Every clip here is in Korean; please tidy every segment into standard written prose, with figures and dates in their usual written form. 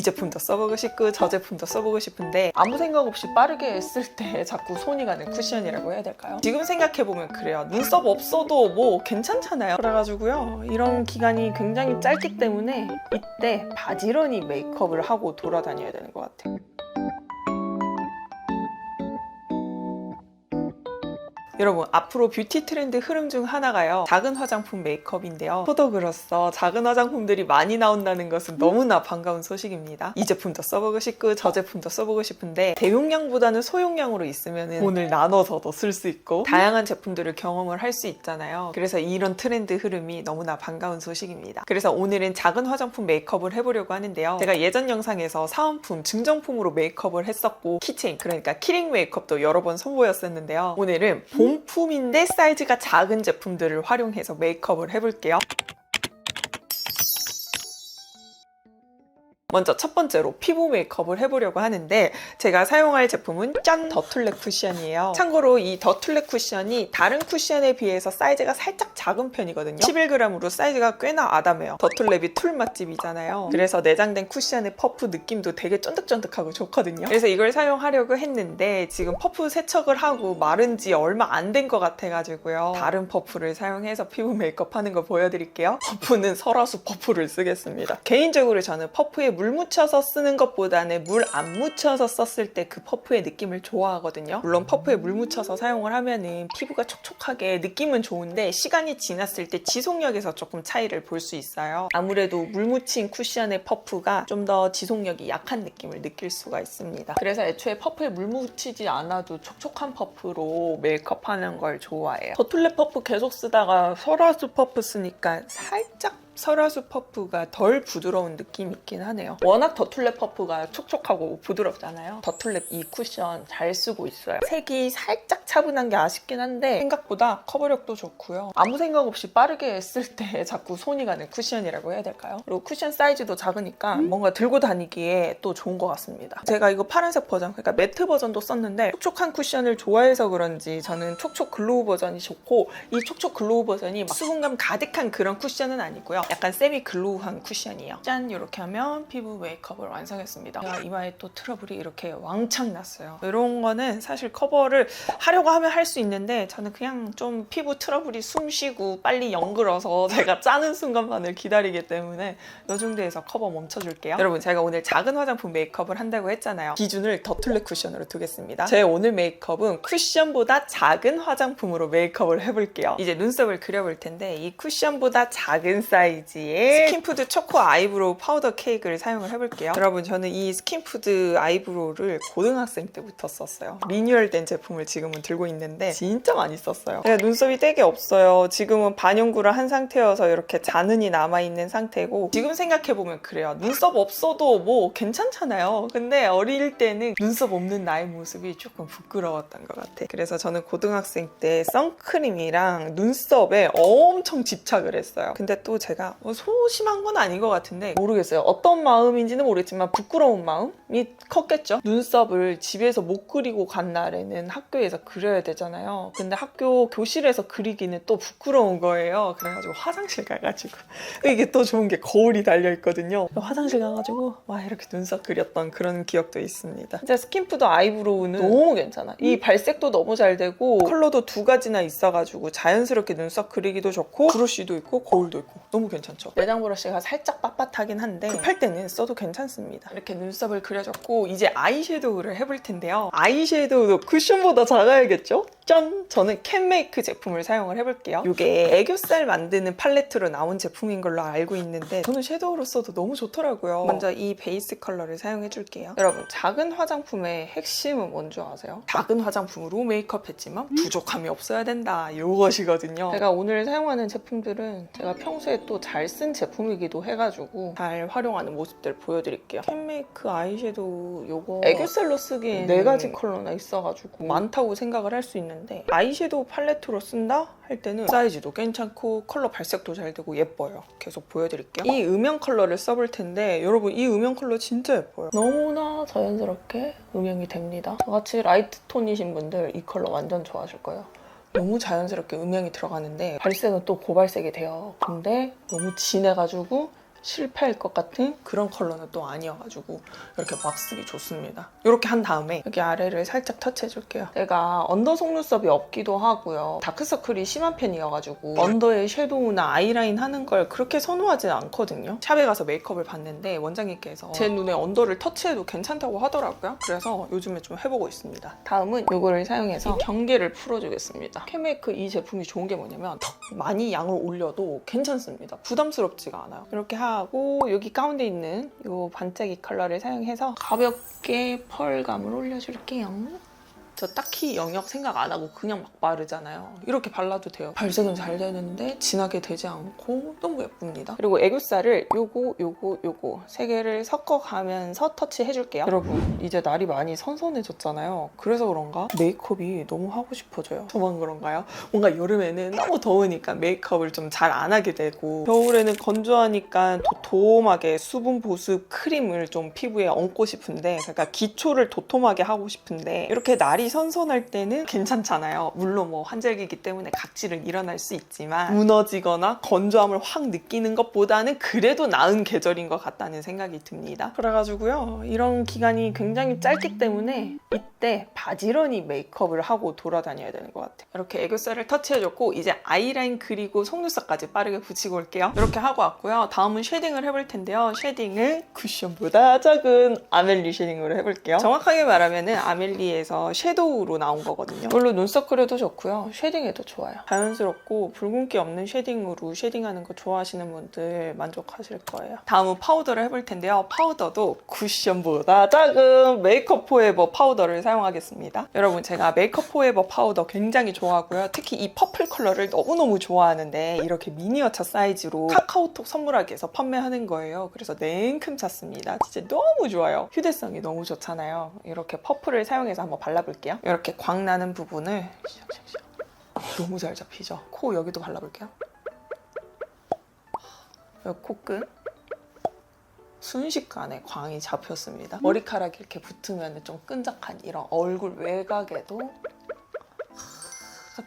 제품도 써보고 싶고 저 제품도 써보고 싶은데 아무 생각 없이 빠르게 쓸 때 자꾸 손이 가는 쿠션이라고 해야 될까요? 지금 생각해보면 그래요. 눈썹 없어도 뭐 괜찮잖아요. 그래가지고요, 이런 기간이 굉장히 짧기 때문에 이때 바지런히 메이크업을 하고 돌아다녀야 되는 것 같아요. 여러분, 앞으로 뷰티 트렌드 흐름 중 하나가요, 작은 화장품 메이크업인데요. 저도 작은 화장품들이 많이 나온다는 것은 너무나 반가운 소식입니다. 이 제품도 써보고 싶고 저 제품도 써보고 싶은데 대용량보다는 소용량으로 있으면 돈을 나눠서도 쓸 수 있고 다양한 제품들을 경험을 할 수 있잖아요. 그래서 이런 트렌드 흐름이 너무나 반가운 소식입니다. 그래서 오늘은 작은 화장품 메이크업을 해보려고 하는데요. 제가 예전 영상에서 사은품, 증정품으로 메이크업을 했었고 키체인, 그러니까 키링 메이크업도 여러 번 선보였었는데요. 오늘은 본품인데 사이즈가 작은 제품들을 활용해서 메이크업을 해볼게요. 먼저 첫 번째로 피부 메이크업을 해보려고 하는데 제가 사용할 제품은 짠! 더툴렉 쿠션이에요. 참고로 이 더툴렉 쿠션이 다른 쿠션에 비해서 사이즈가 살짝 작은 편이거든요. 11g으로 사이즈가 꽤나 아담해요. 더툴렉이 툴 맛집이잖아요. 그래서 내장된 쿠션의 퍼프 느낌도 되게 쫀득쫀득하고 좋거든요. 그래서 이걸 사용하려고 했는데 지금 퍼프 세척을 하고 마른 지 얼마 안 된 것 같아가지고요, 다른 퍼프를 사용해서 피부 메이크업 하는 거 보여드릴게요. 퍼프는 설화수 퍼프를 쓰겠습니다. 개인적으로 저는 퍼프에 물 묻혀서 쓰는 것보다는 물 안 묻혀서 썼을 때 그 퍼프의 느낌을 좋아하거든요. 물론 퍼프에 물 묻혀서 사용을 하면은 피부가 촉촉하게 느낌은 좋은데 시간이 지났을 때 지속력에서 조금 차이를 볼 수 있어요. 아무래도 물 묻힌 쿠션의 퍼프가 좀 더 지속력이 약한 느낌을 느낄 수가 있습니다. 그래서 애초에 퍼프에 물 묻히지 않아도 촉촉한 퍼프로 메이크업하는 걸 좋아해요. 더툴렉 퍼프 계속 쓰다가 설화수 퍼프 쓰니까 살짝 설화수 퍼프가 덜 부드러운 느낌이 있긴 하네요. 워낙 더툴렉 퍼프가 촉촉하고 부드럽잖아요. 더툴렉 이 쿠션 잘 쓰고 있어요. 색이 살짝 차분한 게 아쉽긴 한데 생각보다 커버력도 좋고요. 아무 생각 없이 빠르게 쓸 때 자꾸 손이 가는 쿠션이라고 해야 될까요? 그리고 쿠션 사이즈도 작으니까 뭔가 들고 다니기에 또 좋은 것 같습니다. 제가 이거 파란색 버전, 그러니까 매트 버전도 썼는데 촉촉한 쿠션을 좋아해서 그런지 저는 촉촉 글로우 버전이 좋고, 이 촉촉 글로우 버전이 막 수분감 가득한 그런 쿠션은 아니고요. 약간 세미 글로우한 쿠션이에요. 짠! 이렇게 하면 피부 메이크업을 완성했습니다. 제가 이마에 또 트러블이 이렇게 왕창 났어요. 이런 거는 사실 커버를 하려고 하면 할 수 있는데 저는 그냥 좀 피부 트러블이 숨쉬고 빨리 영글어서 제가 짜는 순간만을 기다리기 때문에 이 정도에서 커버 멈춰줄게요. 여러분, 제가 오늘 작은 화장품 메이크업을 한다고 했잖아요. 기준을 더툴렉 쿠션으로 두겠습니다. 제 오늘 메이크업은 쿠션보다 작은 화장품으로 메이크업을 해볼게요. 이제 눈썹을 그려볼 텐데 이 쿠션보다 작은 사이즈의 스킨푸드 초코 아이브로우 파우더 케이크를 사용을 해볼게요. 여러분, 저는 이 스킨푸드 아이브로우를 고등학생 때부터 썼어요. 리뉴얼된 제품을 지금은 들고 있는데 진짜 많이 썼어요. 제가 눈썹이 되게 없어요. 지금은 반영구를 한 상태여서 이렇게 잔흔이 남아있는 상태고, 지금 생각해보면 그래요. 눈썹 없어도 뭐 괜찮잖아요. 근데 어릴 때는 눈썹 없는 나의 모습이 조금 부끄러웠던 것 같아. 그래서 저는 고등학생 때 선크림이랑 눈썹에 엄청 집착을 했어요. 근데 또 제가 소심한 건 아닌 것 같은데 모르겠어요. 어떤 마음인지는 모르겠지만 부끄러운 마음이 컸겠죠. 눈썹을 집에서 못 그리고 간 날에는 학교에서 그려야 되잖아요. 근데 학교 교실에서 그리기는 또 부끄러운 거예요. 그래가지고 화장실 가가지고, 이게 또 좋은 게 거울이 달려있거든요. 화장실 가가지고 와, 이렇게 눈썹 그렸던 그런 기억도 있습니다. 진짜 스킨푸드 아이브로우는 너무 괜찮아. 이 발색도 너무 잘 되고 컬러도 두 가지나 있어가지고 자연스럽게 눈썹 그리기도 좋고 브러쉬도 있고 거울도 있고 너무 괜찮죠. 내장 브러쉬가 살짝 빳빳하긴 한데 급할 때는 써도 괜찮습니다. 이렇게 눈썹을 그려줬고 이제 아이섀도우를 해볼 텐데요. 아이섀도우도 쿠션보다 작아야겠죠? 짠! 저는 캔메이크 제품을 사용을 해볼게요. 이게 애교살 만드는 팔레트로 나온 제품인 걸로 알고 있는데 저는 섀도우로 써도 너무 좋더라고요. 먼저 이 베이스 컬러를 사용해줄게요. 여러분, 작은 화장품의 핵심은 뭔지 아세요? 작은 화장품으로 메이크업 했지만 부족함이 없어야 된다, 이것이거든요. 제가 오늘 사용하는 제품들은 제가 평소에 또 잘 쓴 제품이기도 해가지고 잘 활용하는 모습들 보여드릴게요. 캔메이크 아이섀도우 요거 애교살로 쓰기엔 4가지 컬러나 있어가지고 많다고 생각을 할 수 있는데 아이섀도우 팔레트로 쓴다? 할 때는 사이즈도 괜찮고 컬러 발색도 잘 되고 예뻐요. 계속 보여드릴게요. 이 음영 컬러를 써볼 텐데 여러분, 이 음영 컬러 진짜 예뻐요. 너무나 자연스럽게 음영이 됩니다. 저같이 라이트 톤이신 분들 이 컬러 완전 좋아하실 거예요. 너무 자연스럽게 음영이 들어가는데 발색은 또 고발색이 돼요. 근데 너무 진해가지고 실패할 것 같은 그런 컬러는 또 아니어가지고 이렇게 막 쓰기 좋습니다. 이렇게 한 다음에 여기 아래를 살짝 터치해줄게요. 제가 언더 속눈썹이 없기도 하고요. 다크서클이 심한 편이어가지고 언더에 섀도우나 아이라인 하는 걸 그렇게 선호하지 않거든요. 샵에 가서 메이크업을 봤는데 원장님께서 제 눈에 언더를 터치해도 괜찮다고 하더라고요. 그래서 요즘에 좀 해보고 있습니다. 다음은 이거를 사용해서 경계를 풀어주겠습니다. 캔메이크 이 제품이 좋은 게 뭐냐면 턱 많이 양을 올려도 괜찮습니다. 부담스럽지가 않아요. 이렇게 하고 여기 가운데 있는 이 반짝이 컬러를 사용해서 가볍게 펄감을 올려줄게요. 저 딱히 영역 생각 안 하고 그냥 막 바르잖아요. 이렇게 발라도 돼요. 발색은 잘 되는데 진하게 되지 않고 너무 예쁩니다. 그리고 애교살을 요거 세 개를 섞어가면서 터치해줄게요. 여러분 이제 날이 많이 선선해졌잖아요. 그래서 그런가 메이크업이 너무 하고 싶어져요. 저만 그런가요? 뭔가 여름에는 너무 더우니까 메이크업을 좀 잘 안 하게 되고 겨울에는 건조하니까 도톰하게 수분 보습 크림을 좀 피부에 얹고 싶은데 그러니까 기초를 도톰하게 하고 싶은데 이렇게 날이 선선할 때는 괜찮잖아요. 물론 뭐 환절기이기 때문에 각질은 일어날 수 있지만 무너지거나 건조함을 확 느끼는 것보다는 그래도 나은 계절인 것 같다는 생각이 듭니다. 그래가지고요. 이런 기간이 굉장히 짧기 때문에 이때 바지런히 메이크업을 하고 돌아다녀야 되는 것 같아요. 이렇게 애교살을 터치해줬고 이제 아이라인 그리고 속눈썹까지 빠르게 붙이고 올게요. 이렇게 하고 왔고요. 다음은 쉐딩을 해볼 텐데요. 쉐딩을 쿠션보다 작은 아멜리 쉐딩으로 해볼게요. 정확하게 말하면 아멜리에서 섀도우로 나온 거거든요. 이걸로 눈썹 그려도 좋고요. 쉐딩해도 좋아요. 자연스럽고 붉은기 없는 쉐딩으로 쉐딩하는 거 좋아하시는 분들 만족하실 거예요. 다음은 파우더를 해볼 텐데요. 파우더도 쿠션보다 작은 메이크업 포에버 파우더를 사용하겠습니다. 여러분 제가 메이크업 포에버 파우더 굉장히 좋아하고요. 특히 이 퍼플 컬러를 너무너무 좋아하는데 이렇게 미니어처 사이즈로 카카오톡 선물하기에서 판매하는 거예요. 그래서 냉큼 찼습니다. 진짜 너무 좋아요. 휴대성이 너무 좋잖아요. 이렇게 퍼플을 사용해서 한번 발라볼게요. 이렇게 광나는 부분을 너무 잘 잡히죠? 코 여기도 발라볼게요. 여기 코끝 순식간에 광이 잡혔습니다. 머리카락이 이렇게 붙으면 좀 끈적한 이런 얼굴 외곽에도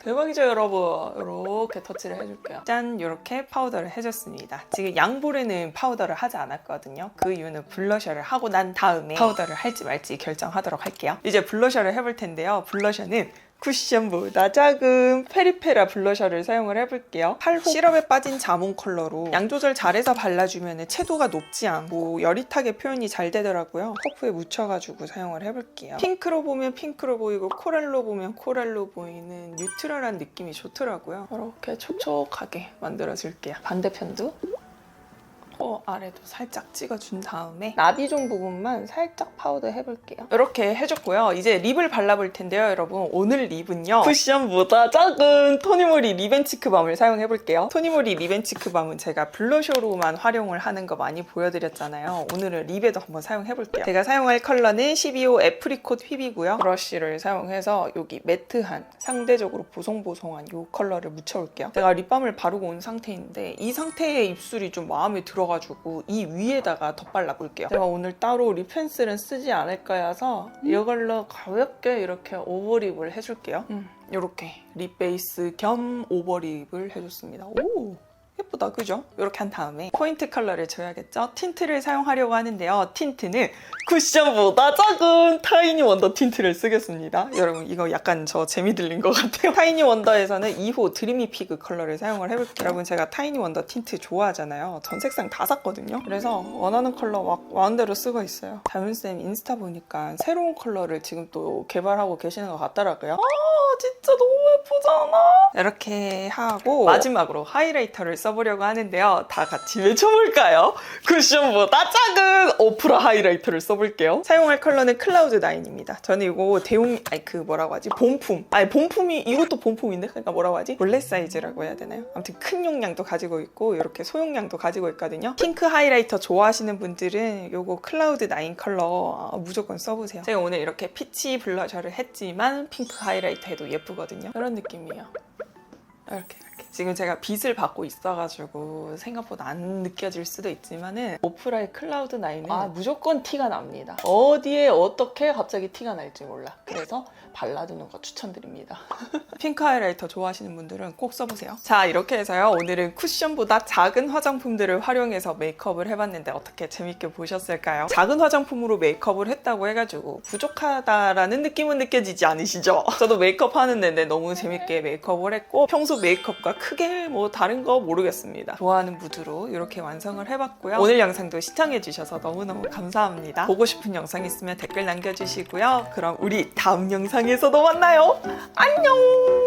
대박이죠 여러분. 이렇게 터치를 해줄게요. 짠! 이렇게 파우더를 해줬습니다. 지금 양볼에는 파우더를 하지 않았거든요. 그 이유는 블러셔를 하고 난 다음에 파우더를 할지 말지 결정하도록 할게요. 이제 블러셔를 해볼 텐데요. 블러셔는 쿠션보다 작은 페리페라 블러셔를 사용을 해볼게요. 8호 시럽에 빠진 자몽 컬러로 양 조절 잘해서 발라주면 채도가 높지 않고 여릿하게 표현이 잘 되더라고요. 퍼프에 묻혀가지고 사용을 해볼게요. 핑크로 보면 핑크로 보이고 코랄로 보면 코랄로 보이는 뉴트럴한 느낌이 좋더라고요. 이렇게 촉촉하게 만들어줄게요. 반대편도 코 아래도 살짝 찍어준 다음에 나비존 부분만 살짝 파우더 해볼게요. 이렇게 해줬고요. 이제 립을 발라볼 텐데요, 여러분. 오늘 립은요. 쿠션보다 작은 토니모리 립앤치크 밤을 사용해볼게요. 토니모리 립앤치크 밤은 제가 블러셔로만 활용을 하는 거 많이 보여드렸잖아요. 오늘은 립에도 한번 사용해볼게요. 제가 사용할 컬러는 12호 애프리콧 휘비고요. 브러쉬를 사용해서 여기 매트한 상대적으로 보송보송한 이 컬러를 묻혀올게요. 제가 립밤을 바르고 온 상태인데 이 상태의 입술이 좀 마음에 들어가지고 이 위에다가 덧발라볼게요. 제가 오늘 따로 립 펜슬은 쓰지 않을까 해서 이걸로 가볍게 이렇게 오버립을 해줄게요. 이렇게 립 베이스 겸 오버립을 해줬습니다. 오! 예쁘다, 그죠? 이렇게 한 다음에 포인트 컬러를 줘야겠죠? 틴트를 사용하려고 하는데요. 틴트는 쿠션보다 작은 타이니 원더 틴트를 쓰겠습니다. 여러분 이거 약간 저 재미 들린 것 같아요. 타이니 원더에서는 2호 드리미 피그 컬러를 사용을 해볼게요. 여러분 제가 타이니 원더 틴트 좋아하잖아요. 전 색상 다 샀거든요. 그래서 원하는 컬러 막 마음대로 쓰고 있어요. 다윤쌤 인스타 보니까 새로운 컬러를 지금 또 개발하고 계시는 것 같더라고요. 진짜 너무 예쁘잖아. 이렇게 하고 마지막으로 하이라이터를 써보려고 하는데요. 다 같이 외쳐볼까요? 쿠션보다 작은 오프라 하이라이터를 써볼게요. 사용할 컬러는 클라우드 9입니다. 저는 이거 대용 뭐라고 하지? 본품. 본품이 이것도 본품인데 그러니까 뭐라고 하지? 볼렛 사이즈라고 해야 되나요? 아무튼 큰 용량도 가지고 있고 이렇게 소용량도 가지고 있거든요. 핑크 하이라이터 좋아하시는 분들은 이거 클라우드 9 컬러 무조건 써보세요. 제가 오늘 이렇게 피치 블러셔를 했지만 핑크 하이라이터 해도 예쁘거든요. 이런 느낌이에요. 이렇게 지금 제가 빗을 받고 있어가지고 생각보다 안 느껴질 수도 있지만은 오프라의 클라우드9은 무조건 티가 납니다. 어디에 어떻게 갑자기 티가 날지 몰라. 그래서 발라두는 거 추천드립니다. 핑크 하이라이터 좋아하시는 분들은 꼭 써보세요. 자, 이렇게 해서요. 오늘은 쿠션보다 작은 화장품들을 활용해서 메이크업을 해봤는데 어떻게 재밌게 보셨을까요? 작은 화장품으로 메이크업을 했다고 해가지고 부족하다라는 느낌은 느껴지지 않으시죠? 저도 메이크업 하는 내내 너무 재밌게 메이크업을 했고 평소 메이크업과 크게 뭐 다른 거 모르겠습니다. 좋아하는 무드로 이렇게 완성을 해봤고요. 오늘 영상도 시청해주셔서 너무너무 감사합니다. 보고 싶은 영상 있으면 댓글 남겨주시고요. 그럼 우리 다음 영상에서도 만나요. 안녕!